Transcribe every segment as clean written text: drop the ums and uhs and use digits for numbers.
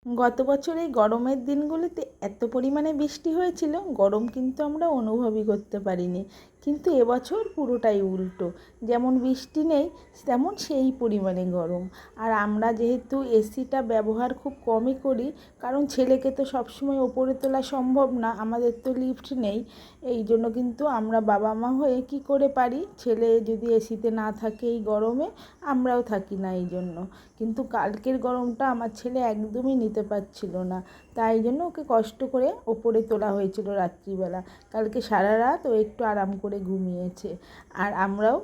গত বছর এই গরমের দিনগুলিতে এত পরিমাণে বৃষ্টি হয়েছিল, গরম কিন্তু আমরা অনুভবই করতে পারিনি। কিন্তু এবছর পুরোটাই উল্টো, যেমন বৃষ্টি নেই তেমন সেই পরিমাণে গরম। আর আমরা যেহেতু এসিটা ব্যবহার খুব কমই করি, কারণ ছেলেকে তো সবসময় ওপরে তোলা সম্ভব না, আমাদের তো লিফট নেই। এই জন্য কিন্তু আমরা বাবা মা হয়ে কি করে পারি, ছেলে যদি এসিতে না থাকে এই গরমে, আমরাও থাকি না এই জন্য। কিন্তু কালকের গরমটা আমার ছেলে একদমই নিতে পারছিল না, তাই জন্য ওকে কষ্ট করে ওপরে তোলা হয়েছিল রাত্রিবেলা। কালকে সারা রাত ও একটু আরাম করে ঘুমিয়েছে, আর আমরাও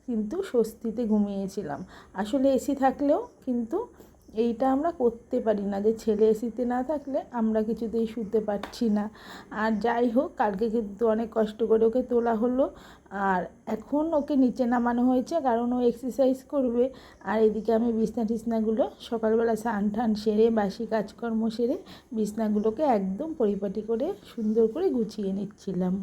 কিন্তু স্বস্তিতে ঘুমিয়েছিলাম। আসলে এসি থাকলেও কিন্তু এইটা আমরা করতে পারি না, যে ছেলে এসিতে না থাকলে আমরা কিছুতেই শুতে পারছি না। আর যাই হোক, কালকে কিন্তু অনেক কষ্ট করে ওকে তোলা হলো, আর এখন ওকে নিচে নামানো হয়েছে কারণ ও এক্সারসাইজ করবে। আর এদিকে আমি বিছনা টিছনাগুলো সকালবেলা স্নান টান সেরে বাসি কাজকর্ম সেরে বিছনাগুলোকে একদম পরিপাটি করে সুন্দর করে গুছিয়ে নিচ্ছিলাম।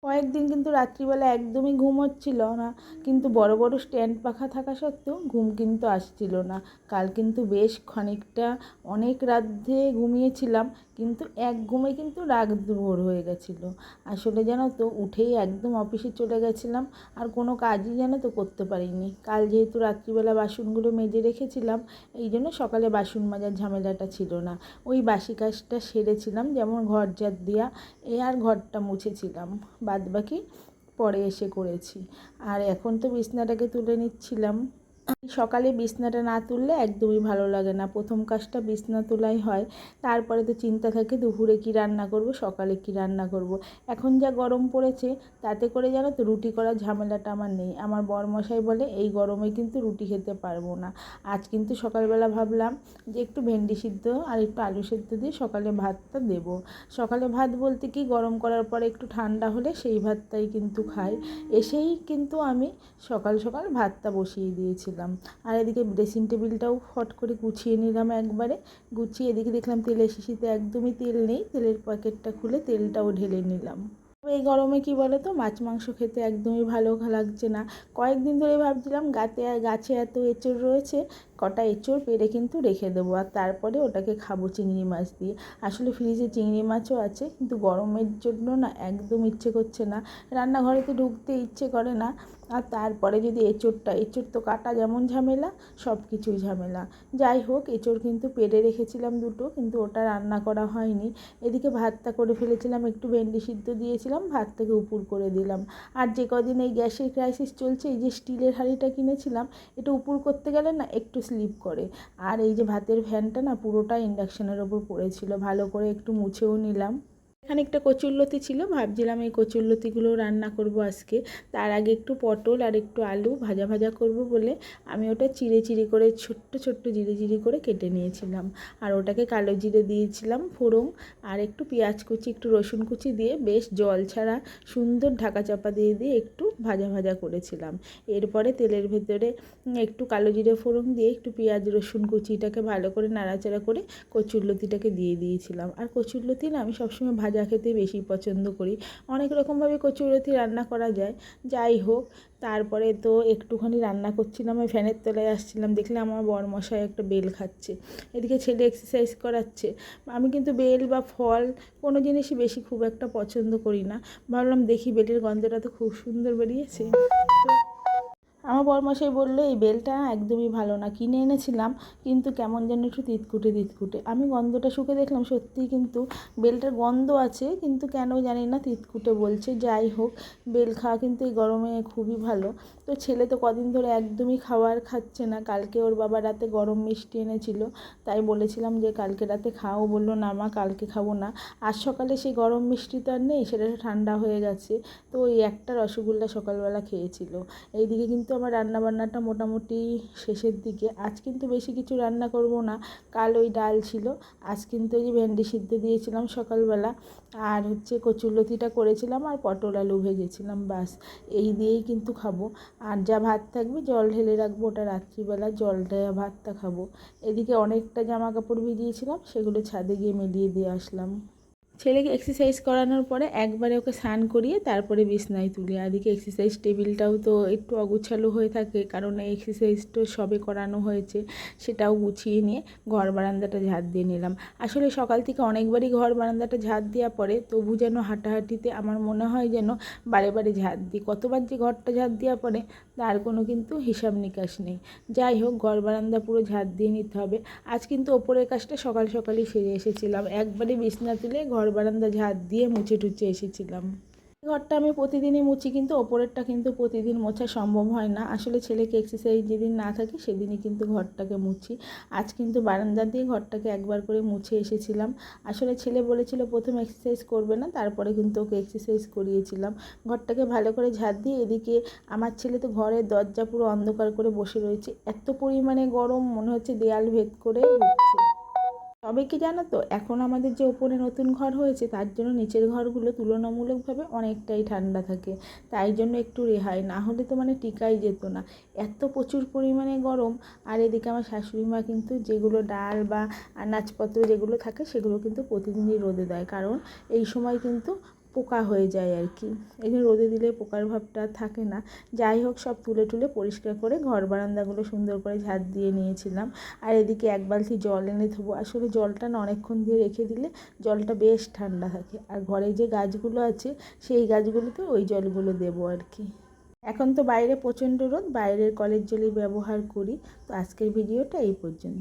কয়েকদিন কিন্তু রাত্রিবেলা একদমই ঘুম হচ্ছিল না, কিন্তু বড় বড় স্ট্যান্ড পাখা থাকা সত্ত্বেও ঘুম কিন্তু আসছিল না। কাল কিন্তু বেশ খানিকটা অনেক রাত দিয়ে ঘুমিয়েছিলাম, কিন্তু এক ঘুমে কিন্তু রাত ভোর হয়ে গেছিলো। আসলে জানো তো, উঠেই একদম অফিসে চলে গেছিলাম, আর কোনো কাজই জানো তো করতে পারিনি। কাল যেহেতু রাত্রিবেলা বাসনগুলো মেজে রেখেছিলাম, এই জন্য সকালে বাসন মাজার ঝামেলাটা ছিল না। ওই বাসি কাজটা সেরেছিলাম, যেমন ঘর ঝাড় দেওয়া আর ঘরটা মুছেছিলাম, বাদবাকি পরে এসে করেছি। আর এখন তো বিছনাটাকে তুলে নিচ্ছিলাম। সকালে বিছনাটা না তুললে একদমই ভালো লাগে না, প্রথম কাজটা বিছনা তোলাই হয়। তারপরে তো চিন্তা থাকে দুপুরে কি রান্না করব, সকালে কি রান্না করব। এখন যা গরম পড়েছে তাতে করে জানো তো রুটি করার ঝামেলাটা আমার নেই। আমার বরমশাই বলে এই গরমে কিন্তু রুটি খেতে পারবো না। আজ কিন্তু সকালবেলা ভাবলাম যে একটু ভেন্ডি সিদ্ধ আর একটু আলু সিদ্ধ দিয়ে সকালে ভাতটা দেব। সকালে ভাত বলতে কি, গরম করার পরে একটু ঠান্ডা হলে সেই ভাতটাই কিন্তু খাই। এসেই কিন্তু আমি সকাল সকাল ভাতটা বসিয়ে দিয়েছিলাম। আর এদিকে ড্রেসিং টেবিলটাও ফট করে গুছিয়ে নিলাম একবারে। গুছিয়ে এদিকে দেখলাম তেলের শিশিতে একদমই তেল নেই, তেলের প্যাকেটটা খুলে তেলটাও ঢেলে নিলাম। এই গরমে কি বলো তো, মাছ মাংস খেতে একদমই ভালো লাগছে না। কয়েকদিন ধরে ভাবছিলাম গাছে এত এঁচড় রয়েছে, কটা এঁচড় পেড়ে কিন্তু রেখে দেবো, আর তারপরে ওটাকে খাবো চিংড়ি মাছ দিয়ে। আসলে ফ্রিজে চিংড়ি মাছও আছে, কিন্তু গরমের জন্য না একদম ইচ্ছে করছে না, রান্নাঘরেতে ঢুকতে ইচ্ছে করে না। আর তারপরে যদি এঁচড় তো কাটা যেমন ঝামেলা, সব কিছুই ঝামেলা। যাই হোক, এঁচড় কিন্তু পেড়ে রেখেছিলাম দুটো, কিন্তু ওটা রান্না করা হয়নি। এদিকে ভাতটা করে ফেলেছিলাম, একটু ভেন্ডি সিদ্ধ দিয়েছিলাম, ভাতটাকে উপুর করে দিলাম। আর যে কদিন এই গ্যাসের ক্রাইসিস চলছে, এই যে স্টিলের হাঁড়িটা কিনেছিলাম, এটা উপুর করতে গেলে না একটু স্লিপ করে। আর এই যে ভাতের ফ্যানটা না পুরোটা ইন্ডাকশানের ওপর পড়েছিল, ভালো করে একটু মুছেও নিলাম। খানিকটা কচুরলতি ছিল, ভাবছিলাম এই কচুরলতিগুলো রান্না করব আজকে। তার আগে একটু পটল আর একটু আলু ভাজা ভাজা করব বলে আমি ওটা চিড়ে চিড়ে করে ছোট্ট ছোট্ট জিরে করে কেটে নিয়েছিলাম। আর ওটাকে কালো জিরে দিয়েছিলাম ফোড়ন, আর একটু পেঁয়াজ কুচি একটু রসুন কুচি দিয়ে বেশ জল ছাড়া সুন্দর ঢাকা চাপা দিয়ে একটু ভাজা ভাজা করেছিলাম। এরপরে তেলের ভেতরে একটু কালো জিরে ফোড়ন দিয়ে একটু পেঁয়াজ রসুন কুচিটাকে ভালো করে নাড়াচাড়া করে কচুরলতিটাকে দিয়ে দিয়েছিলাম। আর কচুরলতি না আমি সবসময় ভাজা খেতে বেশি পছন্দ করি। অনেক রকমভাবে কচুরলতি রান্না করা যায়। যাই হোক, তারপরে তো একটুখানি রান্না করছিলাম, ওই ফ্যানের তলায় আসছিলাম, দেখলাম আমার বরমশাই একটা বেল খাচ্ছে, এদিকে ছেলে এক্সারসাইজ করাচ্ছে। আমি কিন্তু বেল বা ফল কোনো জিনিসই বেশি খুব একটা পছন্দ করি না। ভাবলাম দেখি, বেলের গন্ধটা তো খুব সুন্দর বেরিয়েছে। তো আমার বরমশাই বললো এই বেলটা একদমই ভালো না, কিনে এনেছিলাম কিন্তু কেমন যেন একটু তিতকুটে। আমি গন্ধটা শুকে দেখলাম সত্যিই কিন্তু বেলটার গন্ধ আছে, কিন্তু কেন জানি না তিতকুটে বলছে। যাই হোক, বেল খাওয়া কিন্তু এই গরমে খুবই ভালো। তো ছেলে তো কদিন ধরে একদমই খাবার খাচ্ছে না। কালকে ওর বাবা রাতে গরম মিষ্টি এনেছিল, তাই বলেছিলাম যে কালকে রাতে খাও, বললো না মা কালকে খাবো না। আজ সকালে সেই গরম মিষ্টি তো আর নেই, সেটা ঠান্ডা হয়ে গেছে। তো ওই একটা রসগোল্লা সকালবেলা খেয়েছিল। এইদিকে কিন্তু আমার রান্নাবান্নাটা মোটামুটি শেষের দিকে। আজ কিন্তু বেশি কিছু রান্না করব না, কাল ওই ডাল ছিল। আজ কিন্তু ওই যে ভেন্ডি সিদ্ধ দিয়েছিলাম সকালবেলা, আর হচ্ছে কচুরলতিটা করেছিলাম, আর পটল আলু ভেজেছিলাম, বাস এই দিয়েই কিন্তু খাবো। আর যা ভাত থাকবে জল ঢেলে রাখবো, ওটা রাত্রিবেলা জল দেওয়া ভাতটা খাবো। এদিকে অনেকটা জামা কাপড় ভিজিয়েছিলাম, সেগুলো ছাদে গিয়ে মিলিয়ে দিয়ে আসলাম। ছেলেকে এক্সারসাইজ করানোর পরে একবারে ওকে স্নান করিয়ে তারপরে বিছনায় তুলি। এদিকে এক্সারসাইজ টেবিলটাও তো একটু অগুছালো হয়ে থাকে, কারণ এই এক্সারসাইজটা সবে করানো হয়েছে, সেটাও গুছিয়ে নিয়ে ঘর বারান্দাটা ঝাড় দিয়ে নিলাম। আসলে সকাল থেকে অনেকবারই ঘর বারান্দাটা ঝাড় দেওয়া পরে, তবু যেন হাঁটাহাঁটিতে আমার মনে হয় যেন বারে বারে ঝাড় দিই। কতবার যে ঘরটা ঝাড় দেওয়া পরে তার কোনো কিন্তু হিসাব নিকাশ নেই। যাই হোক, ঘর বারান্দা পুরো ঝাড় দিয়ে নিতে হবে। আজ কিন্তু ওপরের কাজটা সকাল সকালই সেরে এসেছিলাম, একবারে বিছনা তুলে ঘর বারান্দা ঝাড় দিয়ে মুছে টুছে এসেছিলাম। ঘরটা আমি প্রতিদিনই মুছি, কিন্তু ওপরেরটা কিন্তু প্রতিদিন মোছা সম্ভব হয় না। আসলে ছেলেকে এক্সারসাইজ যেদিন না থাকে সেদিনই কিন্তু ঘরটাকে মুছি। আজ কিন্তু বারান্দা দিয়ে ঘরটাকে একবার করে মুছে এসেছিলাম। আসলে ছেলে বলেছিল প্রথমে এক্সারসাইজ করবে না, তারপরে কিন্তু ওকে এক্সারসাইজ করিয়েছিলাম। ঘরটাকে ভালো করে ঝাড় দিয়ে, এদিকে আমার ছেলে তো ঘরের দরজা পুরো অন্ধকার করে বসে রয়েছে। এত পরিমাণে গরম, মনে হচ্ছে দেয়াল ভেদ করে ঢুকছে। তবে কি জানো তো, এখন আমাদের যে ওপরে নতুন ঘর হয়েছে তার জন্য নিচের ঘরগুলো তুলনামূলকভাবে অনেকটাই ঠান্ডা থাকে, তাই জন্য একটু রেহাই, না হলে তো মানে টিকাই যেত না, এত প্রচুর পরিমাণে গরম। আর এদিকে আমার শাশুড়ি মা কিন্তু যেগুলো ডাল বা আনাজপত্র যেগুলো থাকে সেগুলো কিন্তু প্রতিদিনই রোদে দেয়, কারণ এই সময় কিন্তু পোকা হয়ে যায় আর কি। এই যে রোদে দিলে পোকার ভাবটা থাকে না। যাই হোক, সব তুলে টুলে পরিষ্কার করে ঘর বারান্দাগুলো সুন্দর করে ঝাড় দিয়ে নিয়েছিলাম। আর এদিকে এক বালতি জল এনে দেবো। আসলে জলটা না অনেকক্ষণ দিয়ে রেখে দিলে জলটা বেশ ঠান্ডা থাকে। আর ঘরে যে গাছগুলো আছে সেই গাছগুলোতে ওই জলগুলো দেবো আর কি। এখন তো বাইরে প্রচণ্ড রোদ, বাইরের কলের জলই ব্যবহার করি। তো আজকের ভিডিওটা এই পর্যন্ত।